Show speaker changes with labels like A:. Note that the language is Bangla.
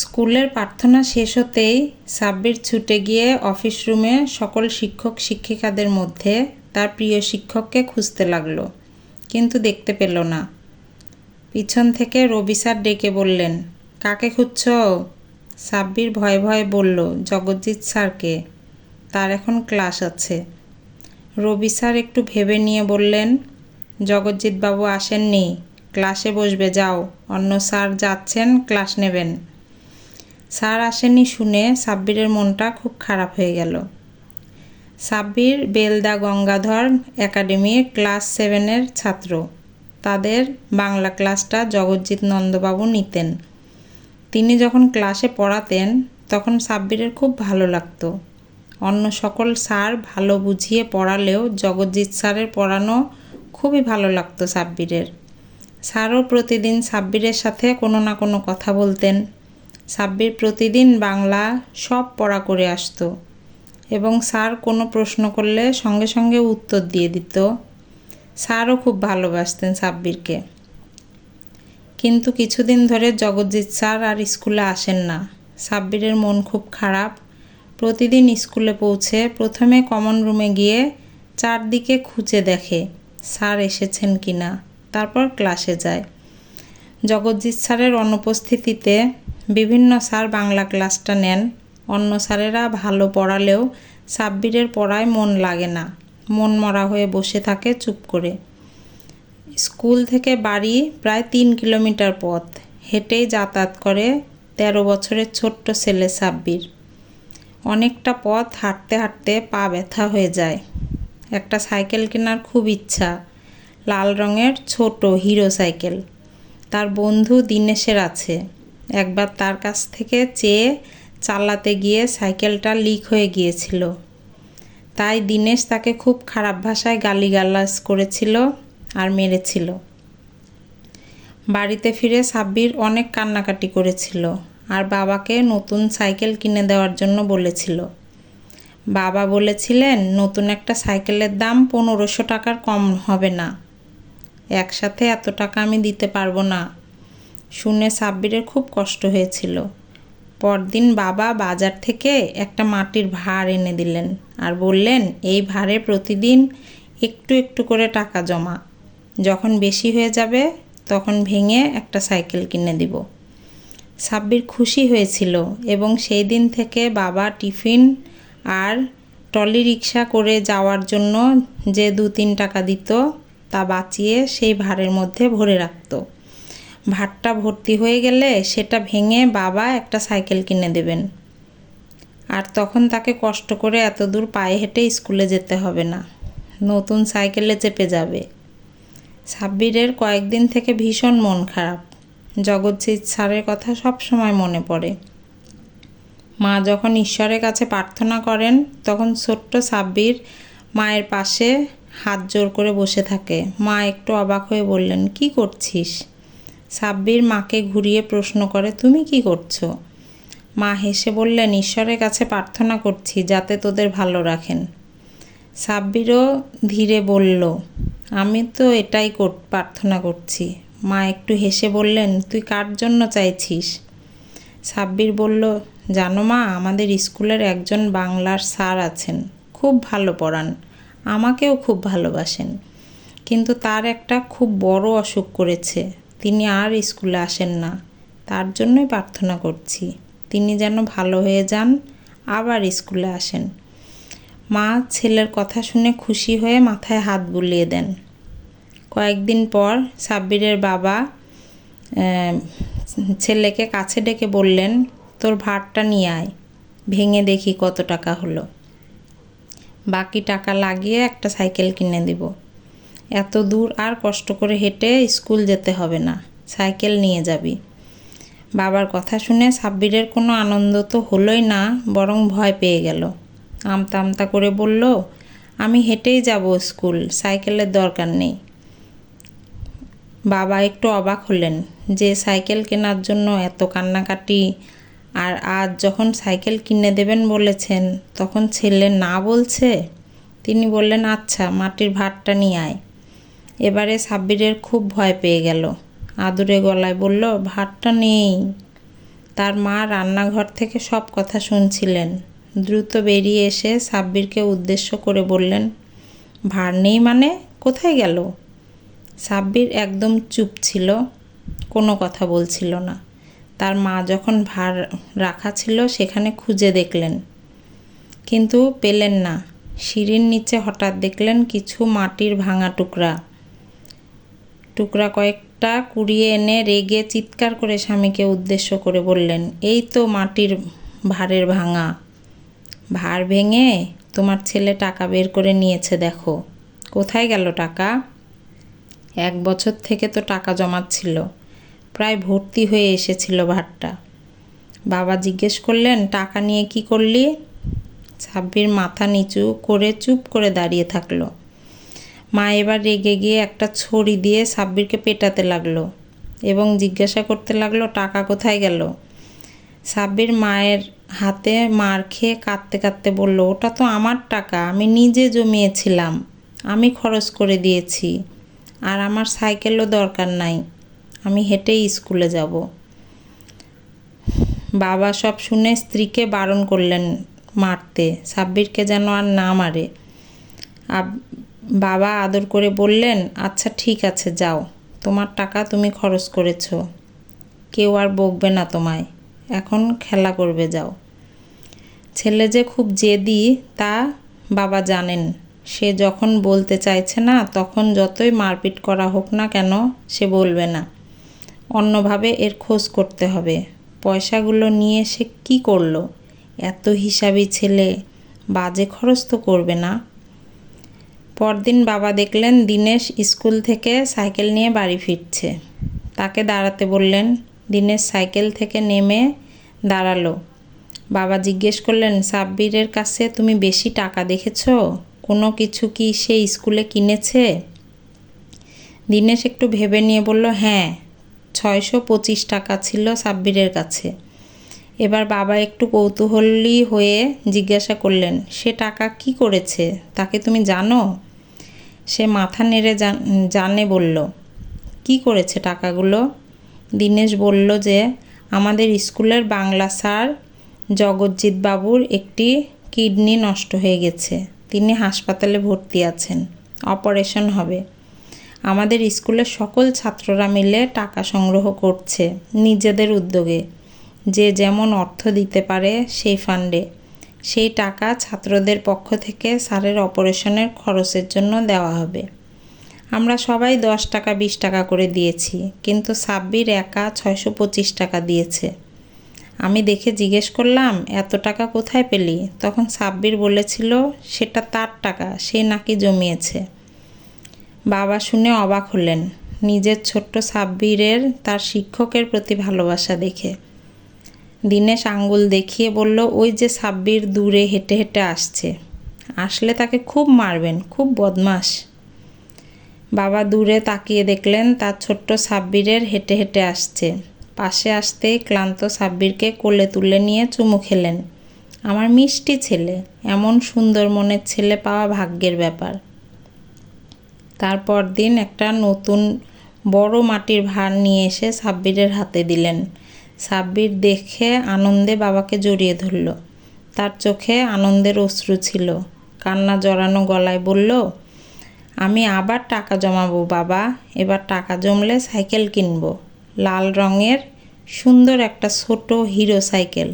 A: স্কুলের প্রার্থনা শেষ হতেই সাব্বির ছুটে গিয়ে অফিস রুমে সকল শিক্ষক শিক্ষিকাদের মধ্যে তার প্রিয় শিক্ষককে খুঁজতে লাগলো, কিন্তু দেখতে পেল না। পিছন থেকে রবি স্যার ডেকে বললেন, কাকে খুঁজছ? সাব্বির ভয়ে ভয়ে বলল, জগজ্জিৎ স্যারকে, তার এখন ক্লাস আছে। রবি স্যার একটু ভেবে নিয়ে বললেন, জগজ্জিৎবাবু আসেননি, ক্লাসে বসবে, যাও, অন্য স্যার যাচ্ছেন, ক্লাস নেবেন। স্যার আসেননি শুনে সাব্বিরের মনটা খুব খারাপ হয়ে গেল। সাব্বির বেলদা গঙ্গাধর একাডেমির ক্লাস 7-এর ছাত্র। তাদের বাংলা ক্লাসটা জগজ্জিৎ নন্দবাবু নিতেন। তিনি যখন ক্লাসে পড়াতেন তখন সাব্বিরের খুব ভালো লাগতো। অন্য সকল স্যার ভালো বুঝিয়ে পড়ালেও জগজ্জিৎ স্যারের পড়ানো খুবই ভালো লাগতো সাব্বিরের। স্যারও প্রতিদিন সাব্বিরের সাথে কোনো না কোনো কথা বলতেন। সাব্বির প্রতিদিন বাংলা সব পড়া করে আসতো এবং স্যার কোনো প্রশ্ন করলে সঙ্গে সঙ্গে উত্তর দিয়ে দিত। স্যারও খুব ভালোবাসতেন সাব্বিরকে। কিন্তু কিছুদিন ধরে জগজ্জিৎ স্যার আর স্কুলে আসেন না। সাব্বিরের মন খুব খারাপ। প্রতিদিন স্কুলে পৌঁছে প্রথমে কমন রুমে গিয়ে চারদিকে খুঁজে দেখে স্যার এসেছেন কি না, তারপর ক্লাসে যায়। জগজ্জিৎ স্যারের অনুপস্থিতিতে বিভিন্ন স্যার বাংলা ক্লাসটা নেন। অন্য স্যারেরা ভালো পড়ালেও সাব্বিরের পড়ায় মন লাগে না, মন মরা হয়ে বসে থাকে চুপ করে। স্কুল থেকে বাড়ি প্রায় 3 কিলোমিটার পথ, হেঁটেই যাতায়াত করে 13 বছরের ছোট্ট ছেলে সাব্বির। অনেকটা পথ হাঁটতে হাঁটতে পা ব্যথা হয়ে যায়। একটা সাইকেল কেনার খুব ইচ্ছা, লাল রঙের ছোট হিরো সাইকেল। তার বন্ধু দিনেশের আছে। একবার তার কাছ থেকে চেয়ে চালাতে গিয়ে সাইকেলটা লিক হয়ে গিয়েছিল। তাই দিনেশ তাকে খুব খারাপ ভাষায় গালিগালাজ করেছিল আর মেরেছিল। বাড়িতে ফিরে সাব্বির অনেক কান্নাকাটি করেছিল আর বাবাকে নতুন সাইকেল কিনে দেওয়ার জন্য বলেছিল। বাবা বলেছিলেন, নতুন একটা সাইকেলের দাম 1500 টাকার কম হবে না, একসাথে এত টাকা আমি দিতে পারবো না। শুনে সাব্বিরের খুব কষ্ট হয়েছিল। পরদিন বাবা বাজার থেকে একটা মাটির ভাঁড় এনে দিলেন আর বললেন, এই ভাঁড়ে প্রতিদিন একটু একটু করে টাকা জমা, যখন বেশি হয়ে যাবে তখন ভেঙে একটা সাইকেল কিনে দিব। সাব্বির খুশি হয়েছিল এবং সেই দিন থেকে বাবা টিফিন আর ট্রলি রিক্সা করে যাওয়ার জন্য যে 2-3 টাকা দিত তা বাঁচিয়ে সেই ভাঁড়ের মধ্যে ভরে রাখত। ভাঁড়টা ভর্তি হয়ে গেলে সেটা ভেঙে বাবা একটা সাইকেল কিনে দেবেন, আর তখন তাকে কষ্ট করে এত দূর পায়ে হেঁটে স্কুলে যেতে হবে না, নতুন সাইকেলে চেপে যাবে। সাব্বিরের কয়েকদিন থেকে ভীষণ মন খারাপ। জগজ্জিৎ স্যারের কথা সব সময় মনে পড়ে। মা যখন ঈশ্বরের কাছে প্রার্থনা করেন তখন ছোট্ট সাব্বির মায়ের পাশে হাত জোর করে বসে থাকে। মা একটু অবাক হয়ে বললেন, কি করছিস? সাব্বির মাকে ঘুরিয়ে প্রশ্ন করে, তুমি কি করছো? মা হেসে বললেন, ঈশ্বরের কাছে প্রার্থনা করছি যাতে তোদের ভালো রাখেন। সাব্বিরও ধীরে বলল, আমি তো এটাই প্রার্থনা করছি। মা একটু হেসে বললেন, তুই কার জন্য চাইছিস? সাব্বির বলল, জানো মা, আমাদের স্কুলের একজন বাংলার স্যার আছেন, খুব ভালো পড়ান, আমাকেও খুব ভালোবাসেন, কিন্তু তার একটা খুব বড় অসুখ করেছে, তিনি আর স্কুলে আসেন না। তার জন্যই প্রার্থনা করছি, তিনি যেন ভালো হয়ে যান, আবার স্কুলে আসেন। মা ছেলের কথা শুনে খুশি হয়ে মাথায় হাত বুলিয়ে দেন। কয়েকদিন পর সাব্বিরের বাবা ছেলেকে কাছে ডেকে বললেন, তোর ভাঁড়টা নিয়ে আয়, ভেঙে দেখি কত টাকা হলো, বাকি টাকা লাগিয়ে একটা সাইকেল কিনে দিব। এত দূর আর কষ্ট করে হেঁটে স্কুল যেতে হবে না, সাইকেল নিয়ে যাবি। বাবার কথা শুনে সাব্বিরের কোনো আনন্দ তো হলোই না, বরং ভয় পেয়ে গেল। আমতা আমতা করে বলল, আমি হেঁটেই যাব স্কুল, সাইকেলের দরকার নেই। বাবা একটু অবাক হলেন যে সাইকেল কেনার জন্য এত কান্নাকাটি, আর আজ যখন সাইকেল কিনে দেবেন বলেছেন তখন ছেলে না বলছে। তিনি বললেন, আচ্ছা, মাটির ভাঁড়টা নিয়ে আয়। এবারে সাব্বিরের খুব ভয় পেয়ে গেল। আদুরে গলায় বলল, ভাঁড়টা নেই। তার মা রান্নাঘর থেকে সব কথা শুনছিলেন। দ্রুত বেরিয়ে এসে সাব্বিরকে উদ্দেশ্য করে বললেন, ভার নেই মানে? কোথায় গেল? সাব্বির একদম চুপ ছিল, কোনো কথা বলছিল না। তার মা যখন ভার রাখা ছিল সেখানে খুঁজে দেখলেন, কিন্তু পেলেন না। সিঁড়ির নিচে হঠাৎ দেখলেন কিছু মাটির ভাঙা টুকরা কয়েকটা কুড়িয়ে এনে রেগে চিৎকার করে স্বামীকে উদ্দেশ্য করে বললেন, এই তো মাটির ভারের ভাঙা। ভার ভেঙে তোমার ছেলে টাকা বের করে নিয়েছে, দেখো। কোথায় গেল টাকা? 1 বছর থেকে তো টাকা জমাচ্ছিল, প্রায় ভর্তি হয়ে এসেছিল ভারটা। বাবা জিজ্ঞেস করলেন, টাকা নিয়ে কি করলি? সাব্বির মাথা নিচু করে চুপ করে দাঁড়িয়ে থাকলো। মা এবার রেগে গিয়ে একটা ছড়ি দিয়ে সাব্বিরকে পেটাতে লাগলো এবং জিজ্ঞাসা করতে লাগলো, টাকা কোথায় গেল? সাব্বির মায়ের হাতে মার খেয়ে কাঁদতে কাঁদতে বলল, ওটা তো আমার টাকা, আমি নিজে জমিয়েছিলাম, আমি খরচ করে দিয়েছি, আর আমার সাইকেলও দরকার নাই, আমি হেঁটেই স্কুলে যাব। বাবা সব শুনে স্ত্রীকে বারণ করলেন মারতে, সাব্বিরকে যেন আর না মারে। বাবা আদর করে বললেন, আচ্ছা ঠিক আছে, যাও, তোমার টাকা তুমি খরচ করেছ, কেউ আর বকবে না তোমায়, এখন খেলা করবে, যাও। ছেলে যে খুব জেদি তা বাবা জানেন। সে যখন বলতে চাইছে না তখন যতই মারপিট করা হোক না কেন সে বলবে না, অন্যভাবে এর খোঁজ করতে হবে। পয়সাগুলো নিয়ে সে কি করলো? এত হিসাবি ছেলে, বাজে খরচ তো করবে না। পরদিন বাবা দেখলেন দিনেশ স্কুল থেকে সাইকেল নিয়ে বাড়ি ফিরছে। তাকে দাঁড়াতে বললেন। দিনেশ সাইকেল থেকে নেমে দাঁড়ালো। বাবা জিজ্ঞেস করলেন, সাব্বিরের কাছে তুমি বেশি টাকা দেখেছ? কোনো কিছু কি সে স্কুলে কিনেছে? দিনেশ একটু ভেবে নিয়ে বলল, হ্যাঁ, 625 টাকা ছিল সাব্বিরের কাছে। এবার বাবা একটু কৌতূহলী হয়ে জিজ্ঞাসা করলেন, সে টাকা কি করেছে তাকে তুমি জানো? সে মাথা নেড়ে জানে বলল। কি করেছে টাকাগুলো? দিনেশ বলল যে আমাদের স্কুলের বাংলা স্যার জগজ্জিৎ বাবুর একটি কিডনি নষ্ট হয়ে গেছে, তিনি হাসপাতালে ভর্তি আছেন, অপারেশন হবে। আমাদের স্কুলের সকল ছাত্ররা মিলে টাকা সংগ্রহ করছে নিজেদের উদ্যোগে, যে যেমন অর্থ দিতে পারে সেই ফান্ডে। সেই টাকা ছাত্রদের পক্ষ থেকে স্যারের অপারেশনের খরচের জন্য দেওয়া হবে। আমরা সবাই 10 টাকা 20 টাকা করে দিয়েছি, কিন্তু সাব্বির একা 625 টাকা দিয়েছে। আমি দেখে জিজ্ঞেস করলাম, এত টাকা কোথায় পেলি? তখন সাব্বির বলেছিল সেটা তার টাকা, সে নাকি জমিয়েছে। বাবা শুনে অবাক হলেন নিজের ছোট্ট সাব্বিরের তার শিক্ষকের প্রতি ভালোবাসা দেখে। দিনেশ আঙ্গুল দেখিয়ে বলল, ওই যে সাব্বির দূরে হেঁটে হেঁটে আসছে, আসলে তাকে খুব মারবেন, খুব বদমাশ। বাবা দূরে তাকিয়ে দেখলেন তার ছোট্ট সাব্বিরের হেঁটে হেঁটে আসছে। পাশে আসতেই ক্লান্ত সাব্বিরকে কোলে তুলে নিয়ে চুমু খেলেন। আমার মিষ্টি ছেলে, এমন সুন্দর মনের ছেলে পাওয়া ভাগ্যের ব্যাপার। তারপর দিন একটা নতুন বড় মাটির ভার নিয়ে এসে সাব্বিরের হাতে দিলেন। সাব্বির দেখে আনন্দে বাবাকে জড়িয়ে ধরল। তার চোখে আনন্দের অশ্রু ছিল। কান্না জড়ানো গলায় বলল, আমি আবার টাকা জমাবো বাবা, এবার টাকা জমলে সাইকেল কিনবো, লাল রঙের সুন্দর একটা ছোট হিরো সাইকেল।